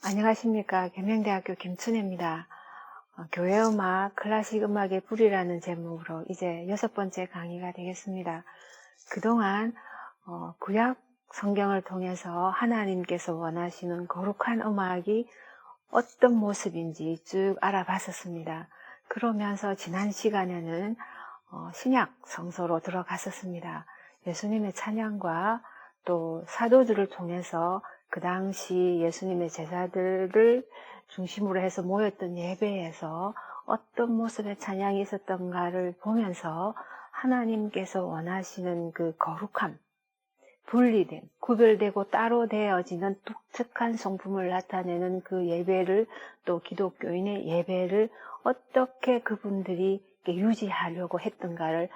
안녕하십니까. 계명대학교 김춘혜입니다. 교회 음악, 클래식 음악의 뿌리라는 제목으로 이제 6번째 강의가 되겠습니다. 그동안 구약 성경을 통해서 하나님께서 원하시는 거룩한 음악이 어떤 모습인지 쭉 알아봤었습니다. 그러면서 지난 시간에는 신약 성서로 들어갔었습니다. 예수님의 찬양과 또 사도들을 통해서 그 당시 예수님의 제자들을 중심으로 해서 모였던 예배에서 어떤 모습의 찬양이 있었던가를 보면서 하나님께서 원하시는 그 거룩함, 분리된, 구별되고 따로 되어지는 독특한 성품을 나타내는 그 예배를, 또 기독교인의 예배를 어떻게 그분들이 유지하려고 했던가를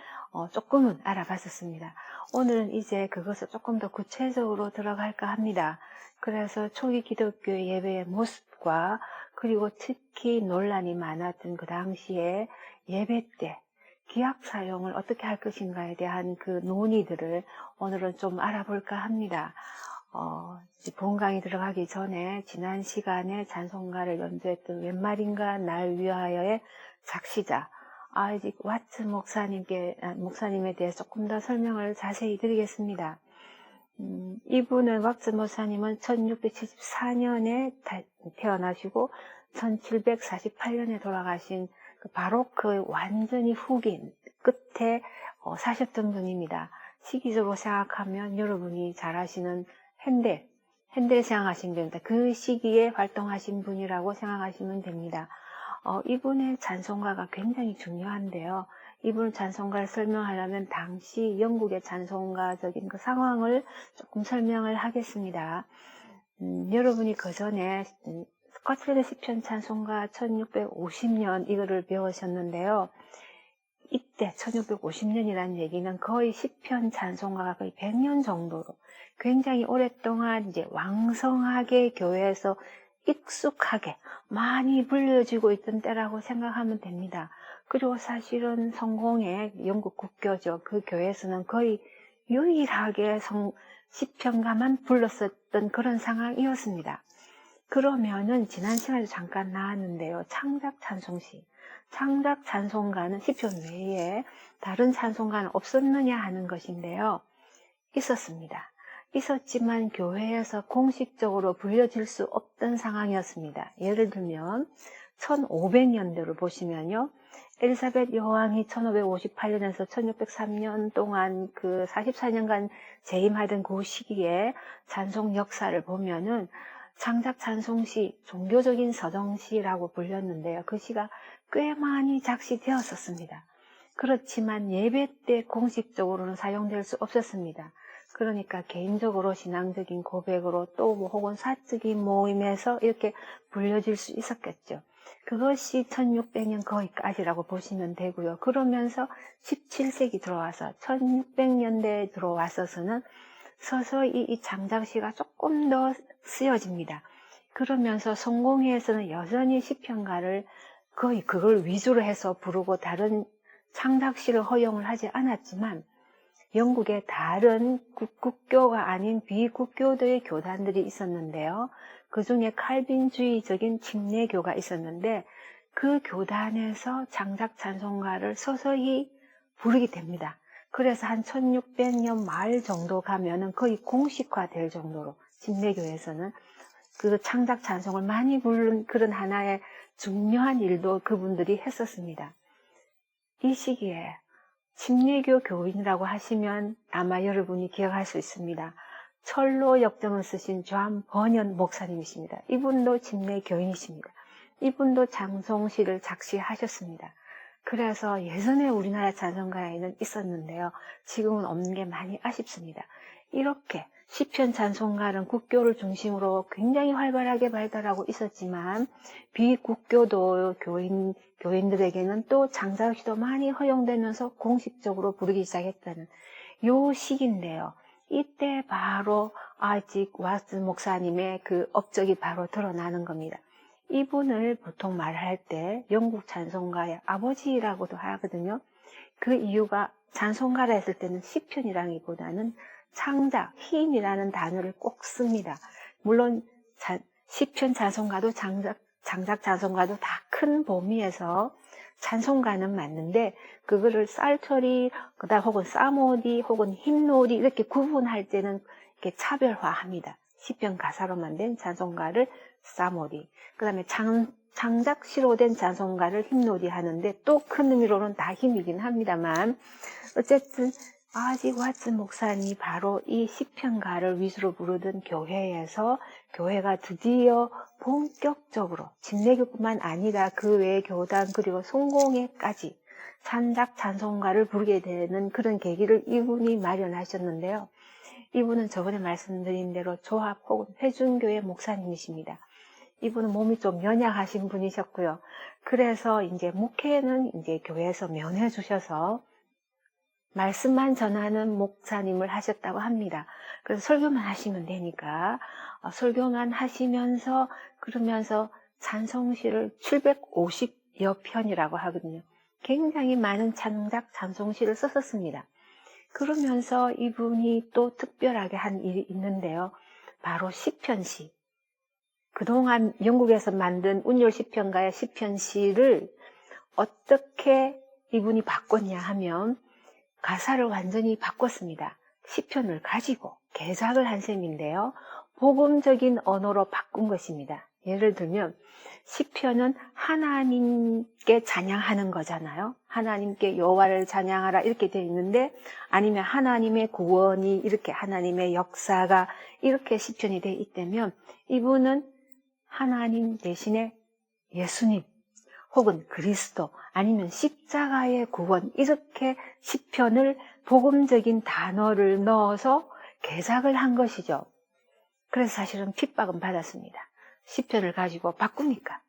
조금은 알아봤었습니다. 오늘은 이제 그것을 조금 더 구체적으로 들어갈까 합니다. 그래서 초기 기독교의 예배의 모습과 그리고 특히 논란이 많았던 그 당시에 예배 때 기약 사용을 어떻게 할 것인가에 대한 그 논의들을 오늘은 좀 알아볼까 합니다. 본 강의 들어가기 전에 지난 시간에 찬송가를 연주했던 웬 말인가 날 위하여의 작시자 아이직 와트 목사님에 대해 조금 더 설명을 자세히 드리겠습니다. 이분은 왁츠 목사님은 1674년에 태어나시고 1748년에 돌아가신 바로크 완전히 후긴 끝에 사셨던 분입니다. 시기적으로 생각하면 여러분이 잘 아시는 핸델 생각하시면 됩니다. 그 시기에 활동하신 분이라고 생각하시면 됩니다. 이분의 찬송가가 굉장히 중요한데요. 이분 찬송가를 설명하려면 당시 영국의 찬송가적인 그 상황을 조금 설명을 하겠습니다. 여러분이 그 전에 스코틀랜드 시편 찬송가 1650년 이거를 배우셨는데요. 이때 1650년이라는 얘기는 거의 시편 찬송가가 거의 100년 정도로 굉장히 오랫동안 이제 왕성하게 교회에서 익숙하게 많이 불려지고 있던 때라고 생각하면 됩니다. 그리고 사실은 성공의 영국 국교죠. 그 교회에서는 거의 유일하게 시편가만 불렀었던 그런 상황이었습니다. 그러면은 지난 시간에 잠깐 나왔는데요. 창작 찬송가는 시편 외에 다른 찬송가는 없었느냐 하는 것인데요. 있었습니다. 있었지만 교회에서 공식적으로 불려질 수 없던 상황이었습니다. 예를 들면 1500년대를 보시면요. 엘리사벳 여왕이 1558년에서 1603년 동안 그 44년간 재임하던 그 시기에 찬송 역사를 보면은 창작 찬송시, 종교적인 서정시라고 불렸는데요. 그 시가 꽤 많이 작시되었었습니다. 그렇지만 예배 때 공식적으로는 사용될 수 없었습니다. 그러니까 개인적으로 신앙적인 고백으로 또 혹은 사적인 모임에서 이렇게 불려질 수 있었겠죠. 그것이 1600년 거기까지라고 보시면 되고요. 그러면서 17세기 들어와서 1600년대에 들어와서는 서서히 이 창작시가 조금 더 쓰여집니다. 그러면서 성공회에서는 여전히 시편가를 거의 그걸 위주로 해서 부르고 다른 창작시를 허용을 하지 않았지만 영국의 다른 국교가 아닌 비국교도의 교단들이 있었는데요. 그 중에 칼빈주의적인 침례교가 있었는데 그 교단에서 창작 찬송가를 서서히 부르게 됩니다. 그래서 한 1600년 말 정도 가면은 거의 공식화될 정도로 침례교에서는 그 창작 찬송을 많이 부른 그런 하나의 중요한 일도 그분들이 했었습니다. 이 시기에 침례교 교인이라고 하시면 아마 여러분이 기억할 수 있습니다. 철로 역정을 쓰신 존 버년 목사님이십니다. 이분도 침례교인이십니다. 이분도 찬송시를 작시하셨습니다. 그래서 예전에 우리나라 찬송가에는 있었는데요. 지금은 없는 게 많이 아쉽습니다. 이렇게 시편 찬송가는 국교를 중심으로 굉장히 활발하게 발달하고 있었지만 비국교도 교인들에게는 또 창작시도 많이 허용되면서 공식적으로 부르기 시작했다는 요 시기인데요. 이때 바로 아이직 와트 목사님의 그 업적이 바로 드러나는 겁니다. 이분을 보통 말할 때 영국 찬송가의 아버지라고도 하거든요. 그 이유가 찬송가라 했을 때는 시편이라기보다는 창작, 힘이라는 단어를 꼭 씁니다. 물론 시편 찬송가도 장작 찬송가도 다 큰 범위에서 찬송가는 맞는데 그거를 쌀처리, 그다음 혹은 사모디 혹은 흰놀이 이렇게 구분할 때는 이렇게 차별화합니다. 시편 가사로만 된 찬송가를 사모디, 그다음에 장작시로 된 찬송가를 흰놀이 하는데 또 큰 의미로는 다 힘이긴 합니다만 어쨌든 아직 왓슨 목사님이 바로 이 시편가를 위주로 부르던 교회에서 교회가 드디어 본격적으로 진례교뿐만 아니라 그 외의 교단 그리고 성공회까지 찬작 찬송가를 부르게 되는 그런 계기를 이분이 마련하셨는데요. 이분은 저번에 말씀드린 대로 조합 혹은 회중교회 목사님이십니다. 이분은 몸이 좀 연약하신 분이셨고요. 그래서 이제 목회는 이제 교회에서 면회 주셔서 말씀만 전하는 목사님을 하셨다고 합니다. 그래서 설교만 하시면 되니까 설교만 하시면서 그러면서 찬송시를 750여 편이라고 하거든요. 굉장히 많은 찬송시를 썼었습니다. 그러면서 이분이 또 특별하게 한 일이 있는데요. 바로 시편시. 그동안 영국에서 만든 운율 시편가의 시편시를 어떻게 이분이 바꿨냐 하면 가사를 완전히 바꿨습니다. 시편을 가지고 개작을 한 셈인데요. 복음적인 언어로 바꾼 것입니다. 예를 들면 시편은 하나님께 찬양하는 거잖아요. 하나님께 여호와를 찬양하라 이렇게 되어 있는데 아니면 하나님의 구원이 이렇게 하나님의 역사가 이렇게 시편이 되어 있다면 이분은 하나님 대신에 예수님 혹은 그리스도 아니면 십자가의 구원 이렇게 시편을 복음적인 단어를 넣어서 개작을 한 것이죠. 그래서 사실은 핍박은 받았습니다. 시편을 가지고 바꾸니까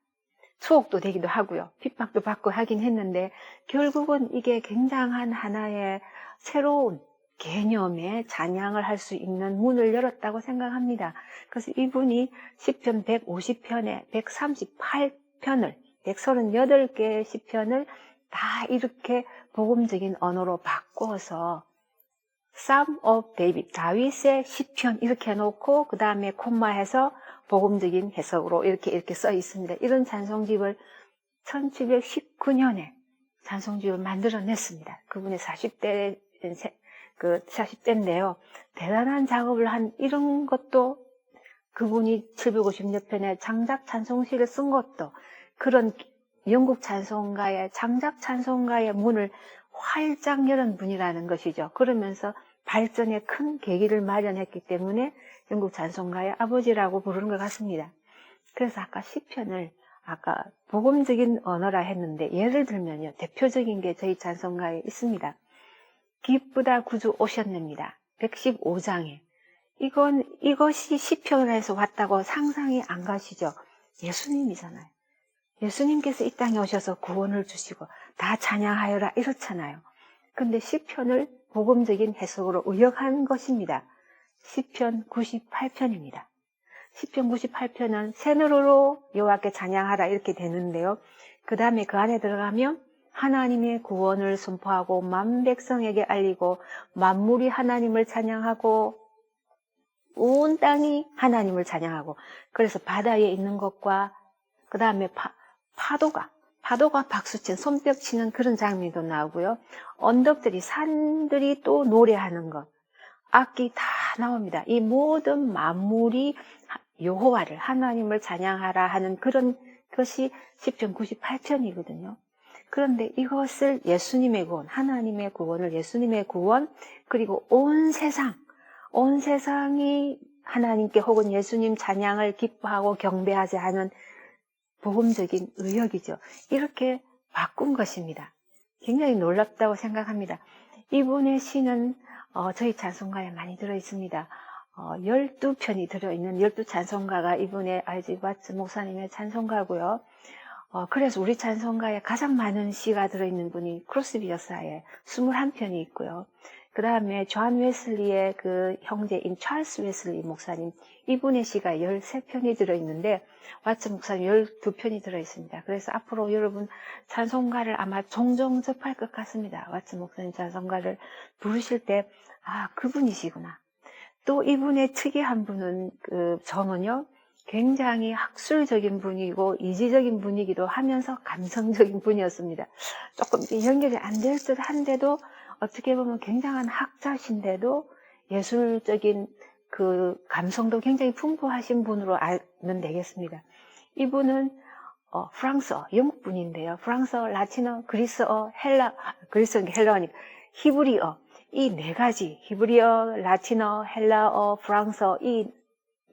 추억도 되기도 하고요. 핍박도 받고 하긴 했는데 결국은 이게 굉장한 하나의 새로운 개념의 찬양을 할 수 있는 문을 열었다고 생각합니다. 그래서 이분이 시편 150편에 138편을 138개의 시편을 다 이렇게 복음적인 언어로 바꿔서 Psalm of David, 다윗의 시편 이렇게 해놓고 그 다음에 콤마해서 복음적인 해석으로 이렇게 써 있습니다. 이런 찬송집을 1719년에 찬송집을 만들어냈습니다. 그분의 40대인데요. 대단한 작업을 한 이런 것도 그분이 750여 편의 장작 찬송시를 쓴 것도 그런 영국 찬송가의 장작 찬송가의 문을 활짝 열은 분이라는 것이죠. 그러면서 발전에 큰 계기를 마련했기 때문에 영국 찬송가의 아버지라고 부르는 것 같습니다. 그래서 아까 시편을 아까 복음적인 언어라 했는데 예를 들면요. 대표적인 게 저희 찬송가에 있습니다. 기쁘다 구주 오셨습니다. 115장에 이것이 시편에서 왔다고 상상이 안 가시죠? 예수님이잖아요. 예수님께서 이 땅에 오셔서 구원을 주시고 다 찬양하여라 이렇잖아요. 근데 시편을 복음적인 해석으로 의역한 것입니다. 시편 98편입니다. 시편 98편은 새노래로 여호와께 찬양하라 이렇게 되는데요. 그 다음에 그 안에 들어가면 하나님의 구원을 선포하고 만 백성에게 알리고 만물이 하나님을 찬양하고 온 땅이 하나님을 찬양하고 그래서 바다에 있는 것과 그 다음에 파도가 박수친 손뼉 치는 그런 장면도 나오고요. 언덕들이 산들이 또 노래하는 것 악기 다 나옵니다. 이 모든 만물이 여호와를 하나님을 찬양하라 하는 그런 것이 시편 98편이거든요. 그런데 이것을 예수님의 구원, 하나님의 구원을 예수님의 구원 그리고 온 세상이 하나님께 혹은 예수님 찬양을 기뻐하고 경배하지 하는 복음적인 의역이죠. 이렇게 바꾼 것입니다. 굉장히 놀랍다고 생각합니다. 이분의 시는 저희 찬송가에 많이 들어있습니다. 12편이 들어있는 12찬송가가 이분의 아이즈 왓츠 목사님의 찬송가고요. 그래서 우리 찬송가에 가장 많은 시가 들어있는 분이 크로스비 여사의 21편이 있고요. 그 다음에 존 웨슬리의 그 형제인 찰스 웨슬리 목사님, 이분의 시가 13편이 들어있는데, 왓츠 목사님 12편이 들어있습니다. 그래서 앞으로 여러분 찬송가를 아마 종종 접할 것 같습니다. 왓츠 목사님 찬송가를 부르실 때, 그분이시구나. 또 이분의 특이한 분은, 점은요, 굉장히 학술적인 분이고 이지적인 분이기도 하면서 감성적인 분이었습니다. 조금 연결이 안 될 듯 한데도 어떻게 보면 굉장한 학자신데도 예술적인 그 감성도 굉장히 풍부하신 분으로 알면 되겠습니다. 이분은 프랑스어, 영국 분인데요. 프랑스어, 라틴어, 그리스어, 헬라어니까 히브리어, 이 네 가지, 히브리어, 라틴어, 헬라어, 프랑스어, 이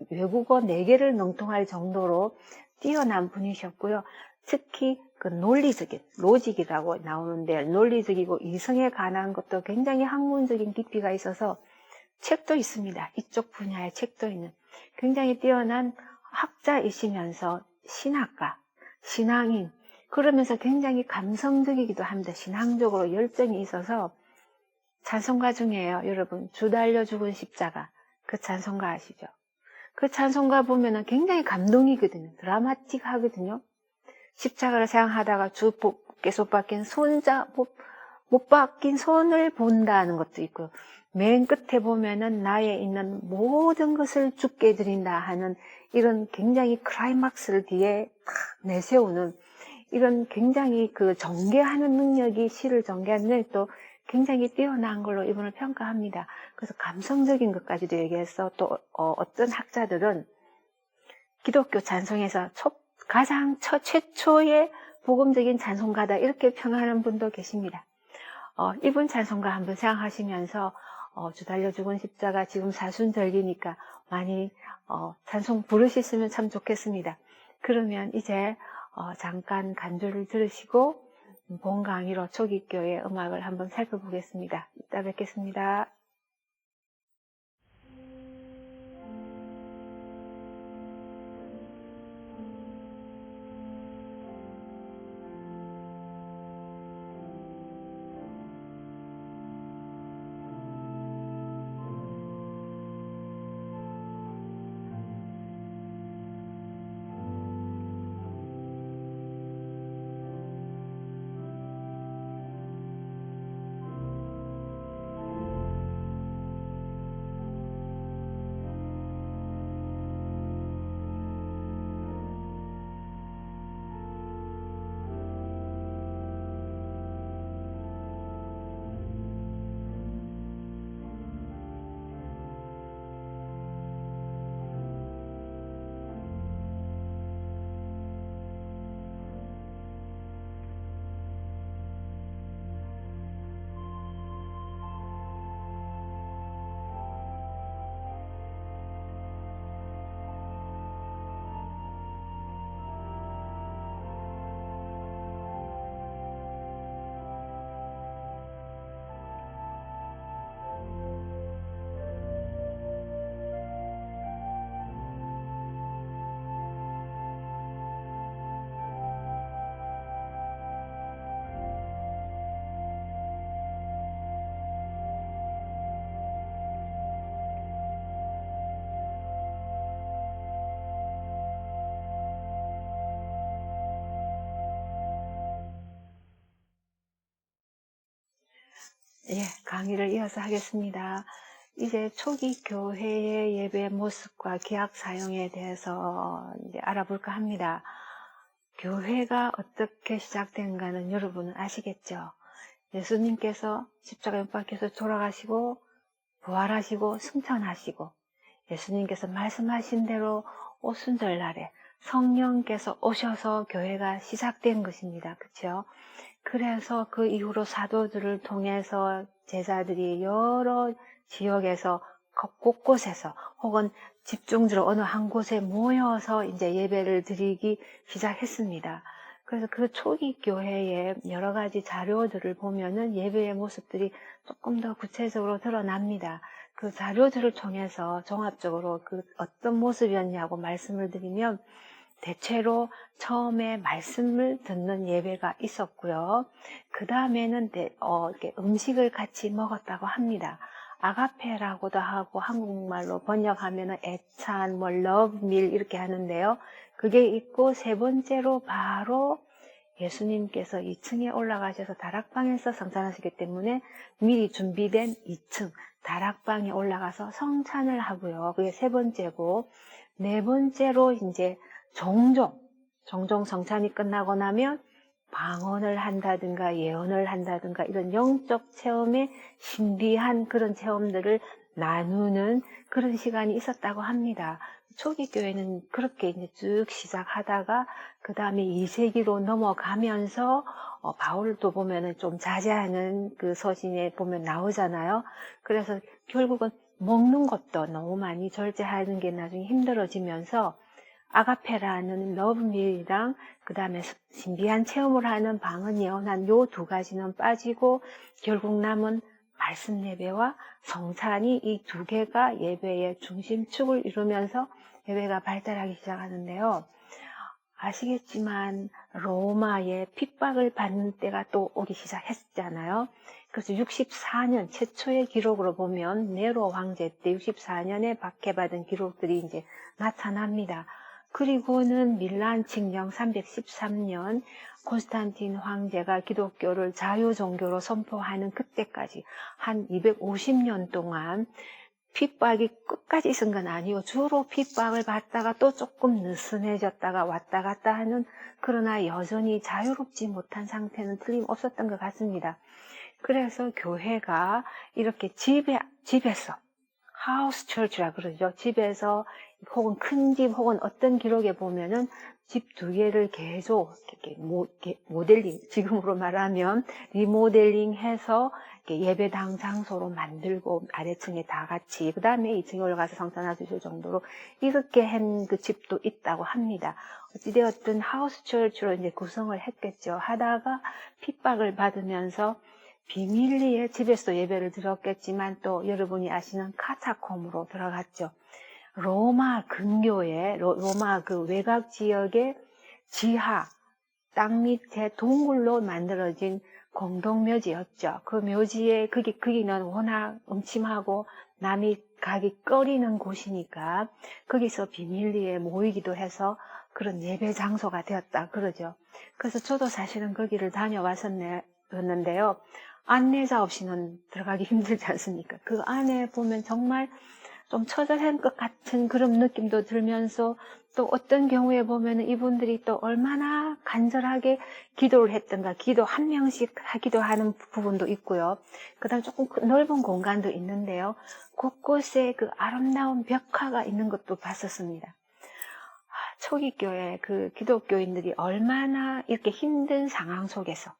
외국어 4개를 능통할 정도로 뛰어난 분이셨고요. 특히 그 논리적인, 로직이라고 나오는데 논리적이고 이성에 관한 것도 굉장히 학문적인 깊이가 있어서 책도 있습니다. 이쪽 분야의 책도 있는 굉장히 뛰어난 학자이시면서 신학가, 신앙인, 그러면서 굉장히 감성적이기도 합니다. 신앙적으로 열정이 있어서 찬송가 중에요. 여러분, 주 달려 죽은 십자가, 그 찬송가 아시죠? 그 찬송가 보면은 굉장히 감동이거든요. 드라마틱하거든요. 십자가를 사용하다가 주께서 박힌 못 박힌 손을 본다는 것도 있고, 맨 끝에 보면은 나에 있는 모든 것을 주께 드린다 하는 이런 굉장히 클라이막스를 뒤에 탁 내세우는 이런 굉장히 그 전개하는 능력이, 시를 전개하는 능력이 또 굉장히 뛰어난 걸로 이분을 평가합니다. 그래서 감성적인 것까지도 얘기해서 또 어떤 학자들은 기독교 찬송에서 가장 최초의 복음적인 찬송가다 이렇게 평하는 분도 계십니다. 이분 찬송가 한번 생각하시면서 주 달려 죽은 십자가 지금 사순절기니까 많이 찬송 부르셨으면 참 좋겠습니다. 그러면 이제 잠깐 간주를 들으시고 본 강의로 초기교회 음악을 한번 살펴보겠습니다. 이따 뵙겠습니다. 예, 강의를 이어서 하겠습니다. 이제 초기 교회의 예배 모습과 기악 사용에 대해서 이제 알아볼까 합니다. 교회가 어떻게 시작된가는 여러분은 아시겠죠? 예수님께서 십자가에 못 박혀서 돌아가시고 부활하시고 승천하시고 예수님께서 말씀하신 대로 오순절날에 성령께서 오셔서 교회가 시작된 것입니다. 그렇죠? 그래서 그 이후로 사도들을 통해서 제자들이 여러 지역에서 곳곳에서 혹은 집중적으로 어느 한 곳에 모여서 이제 예배를 드리기 시작했습니다. 그래서 그 초기 교회의 여러 가지 자료들을 보면은 예배의 모습들이 조금 더 구체적으로 드러납니다. 그 자료들을 통해서 종합적으로 그 어떤 모습이었냐고 말씀을 드리면 대체로 처음에 말씀을 듣는 예배가 있었고요. 그 다음에는 이렇게 음식을 같이 먹었다고 합니다. 아가페라고도 하고 한국말로 번역하면 애찬, 러브밀 이렇게 하는데요. 그게 있고 세 번째로 바로 예수님께서 2층에 올라가셔서 다락방에서 성찬하시기 때문에 미리 준비된 2층 다락방에 올라가서 성찬을 하고요. 그게 3번째고, 4번째로 이제 종종 성찬이 끝나고 나면 방언을 한다든가 예언을 한다든가 이런 영적 체험에 신비한 그런 체험들을 나누는 그런 시간이 있었다고 합니다. 초기 교회는 그렇게 이제 쭉 시작하다가 그 다음에 2세기로 넘어가면서 바울도 보면은 좀 자제하는 그 서신에 보면 나오잖아요. 그래서 결국은 먹는 것도 너무 많이 절제하는 게 나중에 힘들어지면서 아가페라는 러브밀이랑 그 다음에 신비한 체험을 하는 방언 예언한 요 2가지는 빠지고 결국 남은 말씀 예배와 성찬이 이 2개가 예배의 중심축을 이루면서 예배가 발달하기 시작하는데요. 아시겠지만 로마의 핍박을 받는 때가 또 오기 시작했잖아요. 그래서 64년 최초의 기록으로 보면 네로 황제 때 64년에 박해받은 기록들이 이제 나타납니다. 그리고는 밀란 칙령 313년 콘스탄틴 황제가 기독교를 자유종교로 선포하는 그때까지 한 250년 동안 핍박이 끝까지 있은 건 아니고 주로 핍박을 받다가 또 조금 느슨해졌다가 왔다 갔다 하는, 그러나 여전히 자유롭지 못한 상태는 틀림없었던 것 같습니다. 그래서 교회가 이렇게 집에서 하우스 처치라 그러죠. 집에서 혹은 큰 집 혹은 어떤 기록에 보면은 집 2개를 계속 이렇게 모델링, 지금으로 말하면 리모델링 해서 예배당 장소로 만들고 아래층에 다 같이 그 다음에 2층에 올라가서 성찬할 수 있을 정도로 이렇게 한 그 집도 있다고 합니다. 어찌되었든 하우스 처치로 이제 구성을 했겠죠. 하다가 핍박을 받으면서 비밀리에 집에서 예배를 드렸겠지만 또 여러분이 아시는 카타콤으로 들어갔죠. 로마 근교에 로마 그 외곽 지역의 지하 땅 밑에 동굴로 만들어진 공동묘지였죠. 그 묘지에 거기는 워낙 음침하고 남이 가기 꺼리는 곳이니까 거기서 비밀리에 모이기도 해서 그런 예배 장소가 되었다 그러죠. 그래서 저도 사실은 거기를 다녀왔었는데요. 안내자 없이는 들어가기 힘들지 않습니까? 그 안에 보면 정말 좀 처절한 것 같은 그런 느낌도 들면서 또 어떤 경우에 보면 이분들이 또 얼마나 간절하게 기도를 했던가, 기도 한 명씩 하기도 하는 부분도 있고요. 그 다음 조금 넓은 공간도 있는데요. 곳곳에 그 아름다운 벽화가 있는 것도 봤었습니다. 초기 교회 그 기독교인들이 얼마나 이렇게 힘든 상황 속에서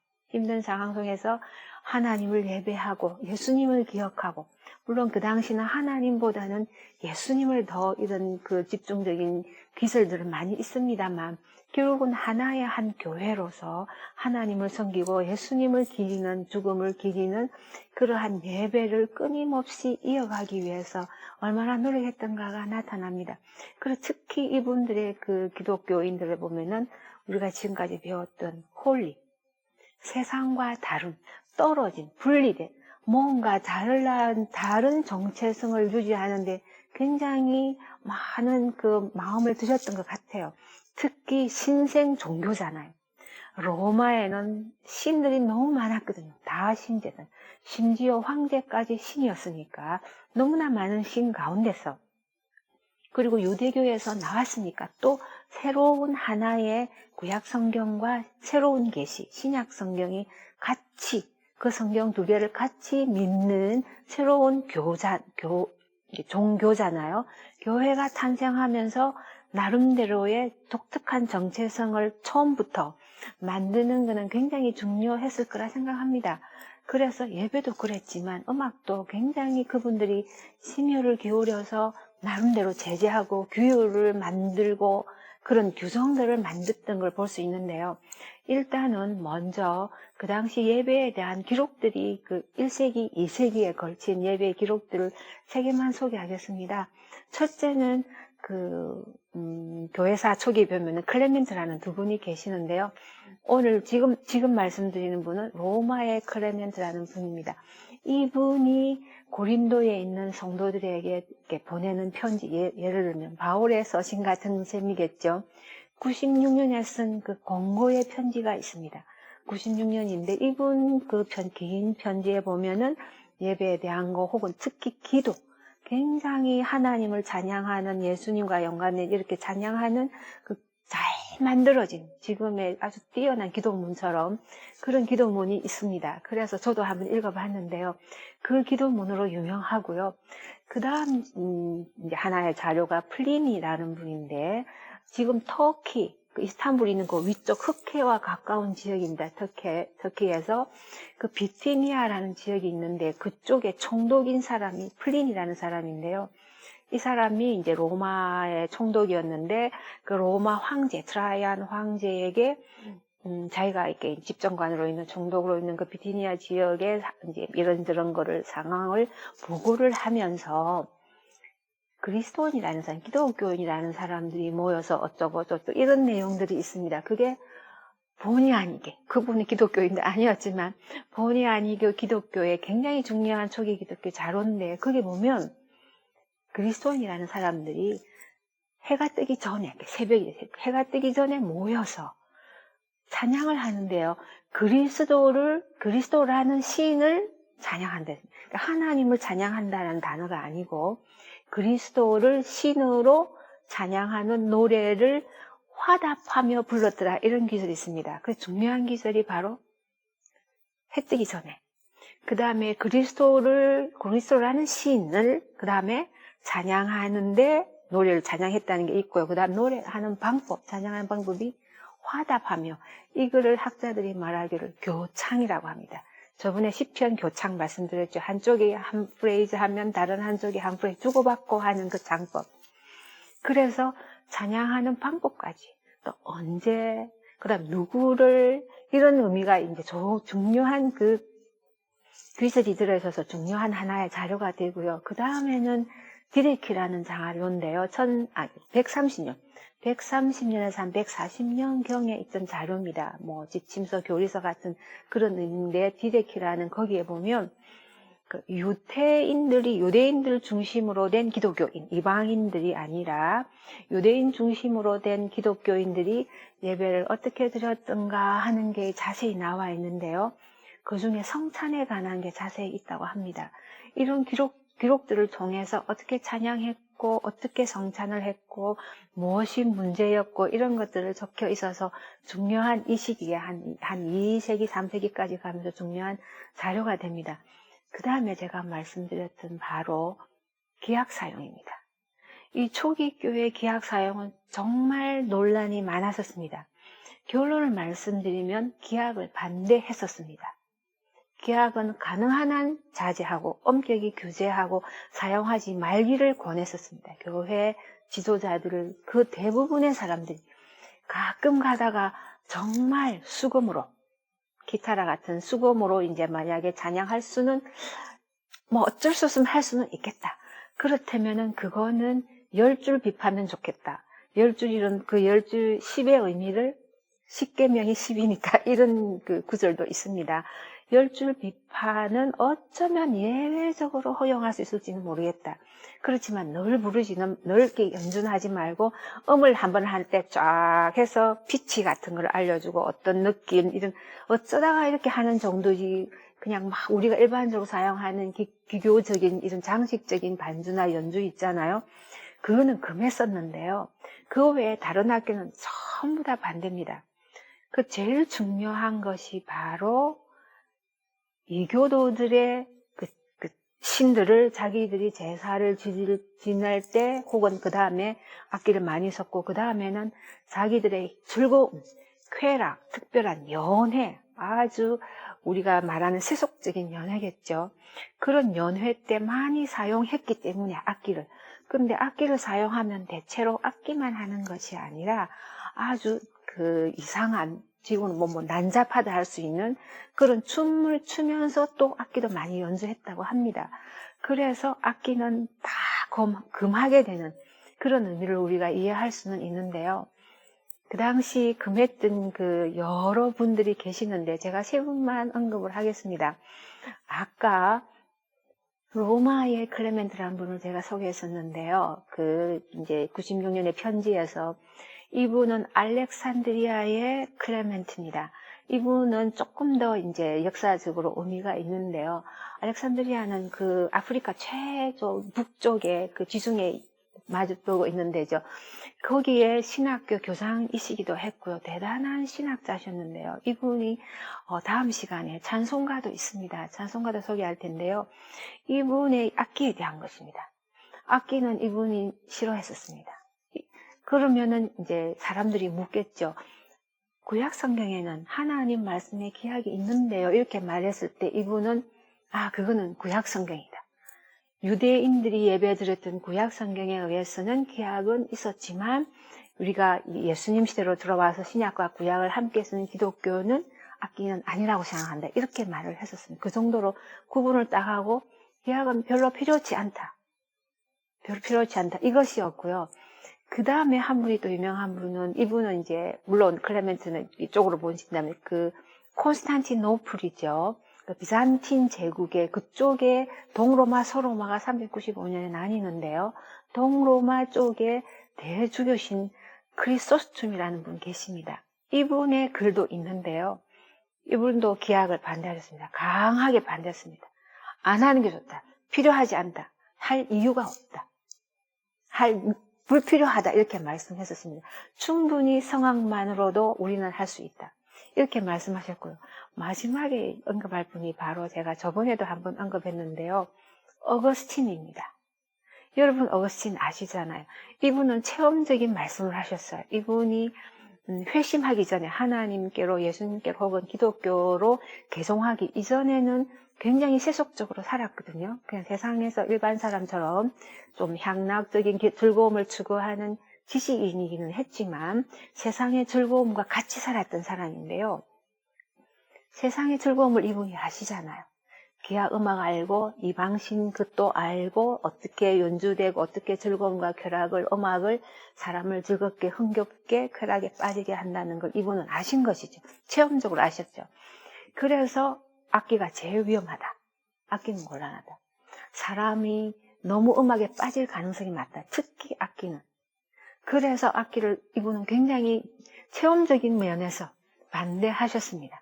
하나님을 예배하고 예수님을 기억하고, 물론 그 당시는 하나님보다는 예수님을 더 이런 그 집중적인 기술들은 많이 있습니다만 결국은 하나의 한 교회로서 하나님을 섬기고 예수님을 기리는, 죽음을 기리는 그러한 예배를 끊임없이 이어가기 위해서 얼마나 노력했던가가 나타납니다. 그리고 특히 이분들의 그 기독교인들을 보면은 우리가 지금까지 배웠던 홀리, 세상과 다른, 떨어진, 분리된 뭔가 다른 정체성을 유지하는데 굉장히 많은 그 마음을 드셨던 것 같아요. 특히 신생 종교잖아요. 로마에는 신들이 너무 많았거든요. 다 신제들. 심지어 황제까지 신이었으니까 너무나 많은 신 가운데서, 그리고 유대교에서 나왔으니까 또 새로운 하나의 구약 성경과 새로운 계시, 신약 성경이 같이, 그 성경 2개를 같이 믿는 새로운 종교잖아요. 교회가 탄생하면서 나름대로의 독특한 정체성을 처음부터 만드는 것은 굉장히 중요했을 거라 생각합니다. 그래서 예배도 그랬지만 음악도 굉장히 그분들이 심혈을 기울여서 나름대로 제재하고 규율을 만들고 그런 규정들을 만들었던 걸 볼 수 있는데요. 일단은 먼저 그 당시 예배에 대한 기록들이 그 1세기, 2세기에 걸친 예배 기록들을 3개만 소개하겠습니다. 첫째는 교회사 초기 보면은 클레멘트라는 2분이 계시는데요. 오늘 지금 말씀드리는 분은 로마의 클레멘트라는 분입니다. 이분이 고린도에 있는 성도들에게 보내는 편지, 예를 들면 바울의 서신 같은 셈이겠죠. 96년에 쓴 그 공고의 편지가 있습니다. 96년인데 이분 긴 편지에 보면은 예배에 대한 거 혹은 특히 기도, 굉장히 하나님을 찬양하는 예수님과 연관된 이렇게 찬양하는 그 잘 만들어진 지금의 아주 뛰어난 기도문처럼 그런 기도문이 있습니다. 그래서 저도 한번 읽어봤는데요. 그 기도문으로 유명하고요. 그 다음 이제 하나의 자료가 플리니라는 분인데 지금 터키 그 이스탄불 있는 그 위쪽 흑해와 가까운 지역입니다. 터키에서 그 비티니아라는 지역이 있는데 그쪽에 총독인 사람이 플린이라는 사람인데요. 이 사람이 이제 로마의 총독이었는데 그 로마 황제 트라이안 황제에게 자기가 이렇게 집정관으로 있는 총독으로 있는 그 비티니아 지역에 이제 이런저런 거를 상황을 보고를 하면서 그리스도인이라는 사람, 기독교인이라는 사람들이 모여서 어쩌고 저쩌고 이런 내용들이 있습니다. 그게 본의 아니게, 그분이 기독교인도 아니었지만 본의 아니게 기독교에 굉장히 중요한 초기 기독교 자료인데 그게 보면 그리스도인이라는 사람들이 해가 뜨기 전에, 새벽에 해가 뜨기 전에 모여서 찬양을 하는데요. 그리스도라는 신을 찬양한다. 그러니까 하나님을 찬양한다는 단어가 아니고 그리스도를 신으로 찬양하는 노래를 화답하며 불렀더라. 이런 기술이 있습니다. 그 중요한 기술이 바로 해 뜨기 전에. 그 다음에 그리스도라는 신을 그 다음에 찬양하는데 노래를 찬양했다는 게 있고요. 그 다음 노래하는 방법, 찬양하는 방법이 화답하며 이거를 학자들이 말하기를 교창이라고 합니다. 저번에 시편 교창 말씀드렸죠. 한쪽이 한 프레이즈 하면 다른 한쪽이 한 프레이즈 주고받고 하는 그 장법. 그래서 찬양하는 방법까지 또 언제, 그 다음 누구를 이런 의미가 이제 중요한 그 기술이 들어있어서 중요한 하나의 자료가 되고요. 그 다음에는 디데키라는 자료인데요. 130년에서 한 140년경에 있던 자료입니다. 뭐 지침서, 교리서 같은 그런 의미인데 디데키라는 거기에 보면 그 유대인들 중심으로 된 기독교인, 이방인들이 아니라 유대인 중심으로 된 기독교인들이 예배를 어떻게 드렸던가 하는 게 자세히 나와 있는데요. 그 중에 성찬에 관한 게 자세히 있다고 합니다. 이런 기록들을 통해서 어떻게 찬양했고, 어떻게 성찬을 했고, 무엇이 문제였고, 이런 것들을 적혀 있어서 중요한 이 시기에 한 2세기, 3세기까지 가면서 중요한 자료가 됩니다. 그 다음에 제가 말씀드렸던 바로 기약 사용입니다. 이 초기 교회 기약 사용은 정말 논란이 많았었습니다. 결론을 말씀드리면 기약을 반대했었습니다. 기약은 가능한 한 자제하고 엄격히 규제하고 사용하지 말기를 권했었습니다. 교회 지도자들을 그 대부분의 사람들이 가끔 가다가 정말 수금으로 기타라 같은 수금으로 이제 만약에 찬양할 수는 뭐 어쩔 수 없으면 할 수는 있겠다. 그렇다면은 그거는 10줄 비파면 좋겠다. 10줄이란 그 10줄 10의 의미를 10계명이 10이니까 이런 그 구절도 있습니다. 10줄 비파는 어쩌면 예외적으로 허용할 수 있을지는 모르겠다. 그렇지만 늘 부르지는 넓게 연주하지 말고 음을 한번 할 때 쫙 해서 피치 같은 걸 알려주고 어떤 느낌 이런 어쩌다가 이렇게 하는 정도지 그냥 막 우리가 일반적으로 사용하는 기교적인 이런 장식적인 반주나 연주 있잖아요. 그거는 금했었는데요. 그 외에 다른 학교는 전부 다 반대입니다. 그 제일 중요한 것이 바로 이교도들의 그 신들을 자기들이 제사를 지낼 때 혹은 그 다음에 악기를 많이 섞고 그 다음에는 자기들의 즐거움, 쾌락, 특별한 연회, 아주 우리가 말하는 세속적인 연회겠죠. 그런 연회 때 많이 사용했기 때문에 악기를. 그런데 악기를 사용하면 대체로 악기만 하는 것이 아니라 아주 그 이상한 지금은 뭐 난잡하다 할 수 있는 그런 춤을 추면서 또 악기도 많이 연주했다고 합니다. 그래서 악기는 다 금하게 되는 그런 의미를 우리가 이해할 수는 있는데요. 그 당시 금했던 그 여러 분들이 계시는데 제가 세 분만 언급을 하겠습니다. 아까 로마의 클레멘트라는 분을 제가 소개했었는데요. 그 이제 96년의 편지에서 이분은 알렉산드리아의 클레멘트입니다. 이분은 조금 더 이제 역사적으로 의미가 있는데요. 알렉산드리아는 그 아프리카 최저 북쪽에 그 지중해 마주보고 있는 데죠. 거기에 신학교 교장이시기도 했고요. 대단한 신학자셨는데요. 이분이 다음 시간에 찬송가도 있습니다. 찬송가도 소개할 텐데요. 이분의 악기에 대한 것입니다. 악기는 이분이 싫어했었습니다. 그러면은 이제 사람들이 묻겠죠. 구약 성경에는 하나님 말씀에 기약이 있는데요. 이렇게 말했을 때 이분은 그거는 구약 성경이다. 유대인들이 예배드렸던 구약 성경에 의해서는 기약은 있었지만 우리가 예수님 시대로 들어와서 신약과 구약을 함께 쓰는 기독교는 악기는 아니라고 생각한다. 이렇게 말을 했었습니다. 그 정도로 구분을 딱 하고 기약은 별로 필요치 않다. 별로 필요치 않다. 이것이었고요. 그 다음에 한 분이 또 유명한 분은 이분은 이제 물론 클레멘트는 이쪽으로 보신다면 그 콘스탄티노플이죠. 그 비잔틴 제국의 그쪽에 동로마, 서로마가 395년에 나뉘는데요. 동로마 쪽에 대주교신 크리소스툼이라는 분 계십니다. 이분의 글도 있는데요. 이분도 기약을 반대하셨습니다. 강하게 반대했습니다. 안 하는 게 좋다. 필요하지 않다. 할 이유가 없다. 불필요하다. 이렇게 말씀했었습니다. 충분히 성악만으로도 우리는 할 수 있다. 이렇게 말씀하셨고요. 마지막에 언급할 분이 바로 제가 저번에도 한번 언급했는데요. 어거스틴입니다. 여러분 어거스틴 아시잖아요. 이분은 체험적인 말씀을 하셨어요. 이분이 회심하기 전에 하나님께로 예수님께로 혹은 기독교로 개종하기 이전에는 굉장히 세속적으로 살았거든요. 그냥 세상에서 일반 사람처럼 좀 향락적인 즐거움을 추구하는 지식인이기는 했지만 세상의 즐거움과 같이 살았던 사람인데요. 세상의 즐거움을 이분이 아시잖아요. 기악 음악 알고 이방신 그것도 알고 어떻게 연주되고 어떻게 즐거움과 쾌락을 음악을 사람을 즐겁게 흥겹게 쾌락에 빠지게 한다는 걸 이분은 아신 것이죠. 체험적으로 아셨죠. 그래서 악기가 제일 위험하다. 악기는 곤란하다. 사람이 너무 음악에 빠질 가능성이 많다. 특히 악기는. 그래서 악기를 이분은 굉장히 체험적인 면에서 반대하셨습니다.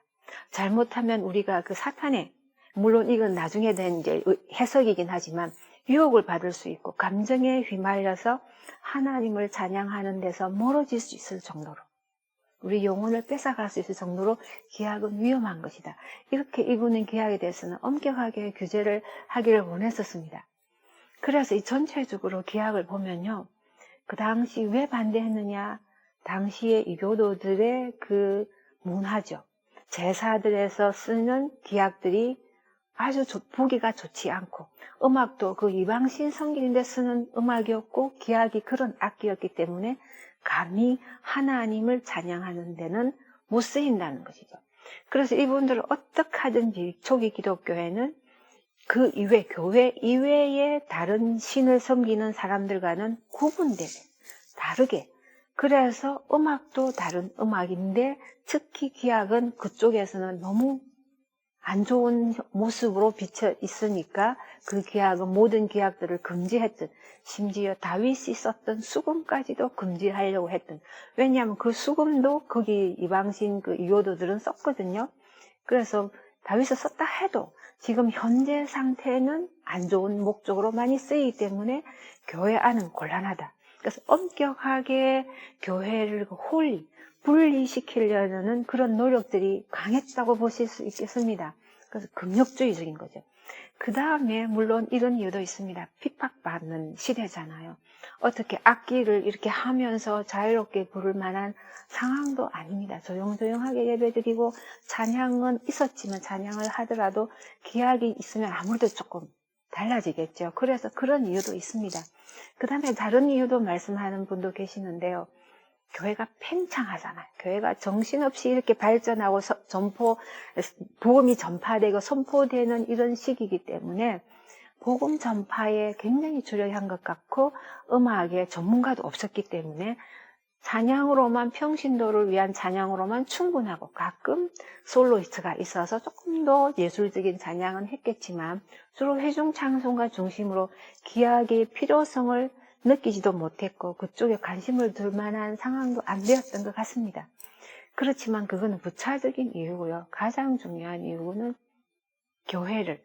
잘못하면 우리가 그 사탄의 물론 이건 나중에 된 이제 해석이긴 하지만 유혹을 받을 수 있고 감정에 휘말려서 하나님을 찬양하는 데서 멀어질 수 있을 정도로 우리 영혼을 뺏어갈 수 있을 정도로 기악은 위험한 것이다. 이렇게 이분은 기악에 대해서는 엄격하게 규제를 하기를 원했었습니다. 그래서 이 전체적으로 기악을 보면요. 그 당시 왜 반대했느냐? 당시의 이교도들의 그 문화죠. 제사들에서 쓰는 기악들이 아주 보기가 좋지 않고 음악도 그 이방신 성경인데 쓰는 음악이었고 기악이 그런 악기였기 때문에 감히 하나님을 찬양하는 데는 못 쓰인다는 것이죠. 그래서 이분들을 어떻게 하든지 초기 기독교회는 그 이외, 교회 이외에 다른 신을 섬기는 사람들과는 구분되게 다르게 그래서 음악도 다른 음악인데 특히 기악은 그쪽에서는 너무 안 좋은 모습으로 비쳐 있으니까 그 기악은 모든 기악들을 금지했던 심지어 다윗이 썼던 수금까지도 금지하려고 했던 왜냐하면 그 수금도 거기 이방신 그 이교도들은 썼거든요. 그래서 다윗이 썼다 해도 지금 현재 상태는 안 좋은 목적으로 많이 쓰이기 때문에 교회 안은 곤란하다. 그래서 엄격하게 교회를 분리시키려는 그런 노력들이 강했다고 보실 수 있겠습니다. 그래서 금욕주의적인 거죠. 그 다음에 물론 이런 이유도 있습니다. 핍박받는 시대잖아요. 어떻게 악기를 이렇게 하면서 자유롭게 부를 만한 상황도 아닙니다. 조용조용하게 예배드리고 찬양은 있었지만 찬양을 하더라도 기악이 있으면 아무래도 조금 달라지겠죠. 그래서 그런 이유도 있습니다. 그 다음에 다른 이유도 말씀하는 분도 계시는데요. 교회가 팽창하잖아요. 교회가 정신없이 이렇게 발전하고 복음이 전파되고 선포되는 이런 시기이기 때문에 복음 전파에 굉장히 주력한 것 같고 음악에 전문가도 없었기 때문에 찬양으로만 평신도를 위한 찬양으로만 충분하고 가끔 솔로이스트가 있어서 조금 더 예술적인 찬양은 했겠지만 주로 회중 찬송가 중심으로 기악의 필요성을 느끼지도 못했고 그쪽에 관심을 둘 만한 상황도 안 되었던 것 같습니다. 그렇지만 그거는 부차적인 이유고요. 가장 중요한 이유는 교회를,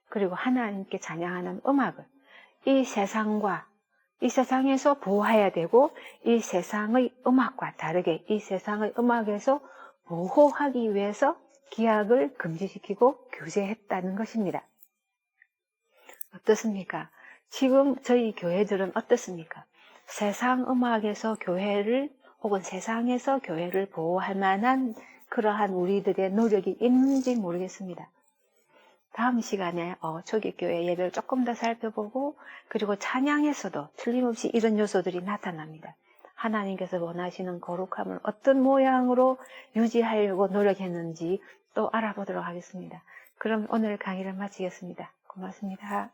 그리고 하나님께 찬양하는 음악을 이 세상과 이 세상에서 보호해야 되고, 이 세상의 음악과 다르게 이 세상의 음악에서 보호하기 위해서 기악을 금지시키고 규제했다는 것입니다. 어떻습니까? 지금 저희 교회들은 어떻습니까? 세상 음악에서 교회를 혹은 세상에서 교회를 보호할 만한 그러한 우리들의 노력이 있는지 모르겠습니다. 다음 시간에 초기교회 예배를 조금 더 살펴보고, 그리고 찬양에서도 틀림없이 이런 요소들이 나타납니다. 하나님께서 원하시는 거룩함을 어떤 모양으로 유지하려고 노력했는지 또 알아보도록 하겠습니다. 그럼 오늘 강의를 마치겠습니다. 고맙습니다.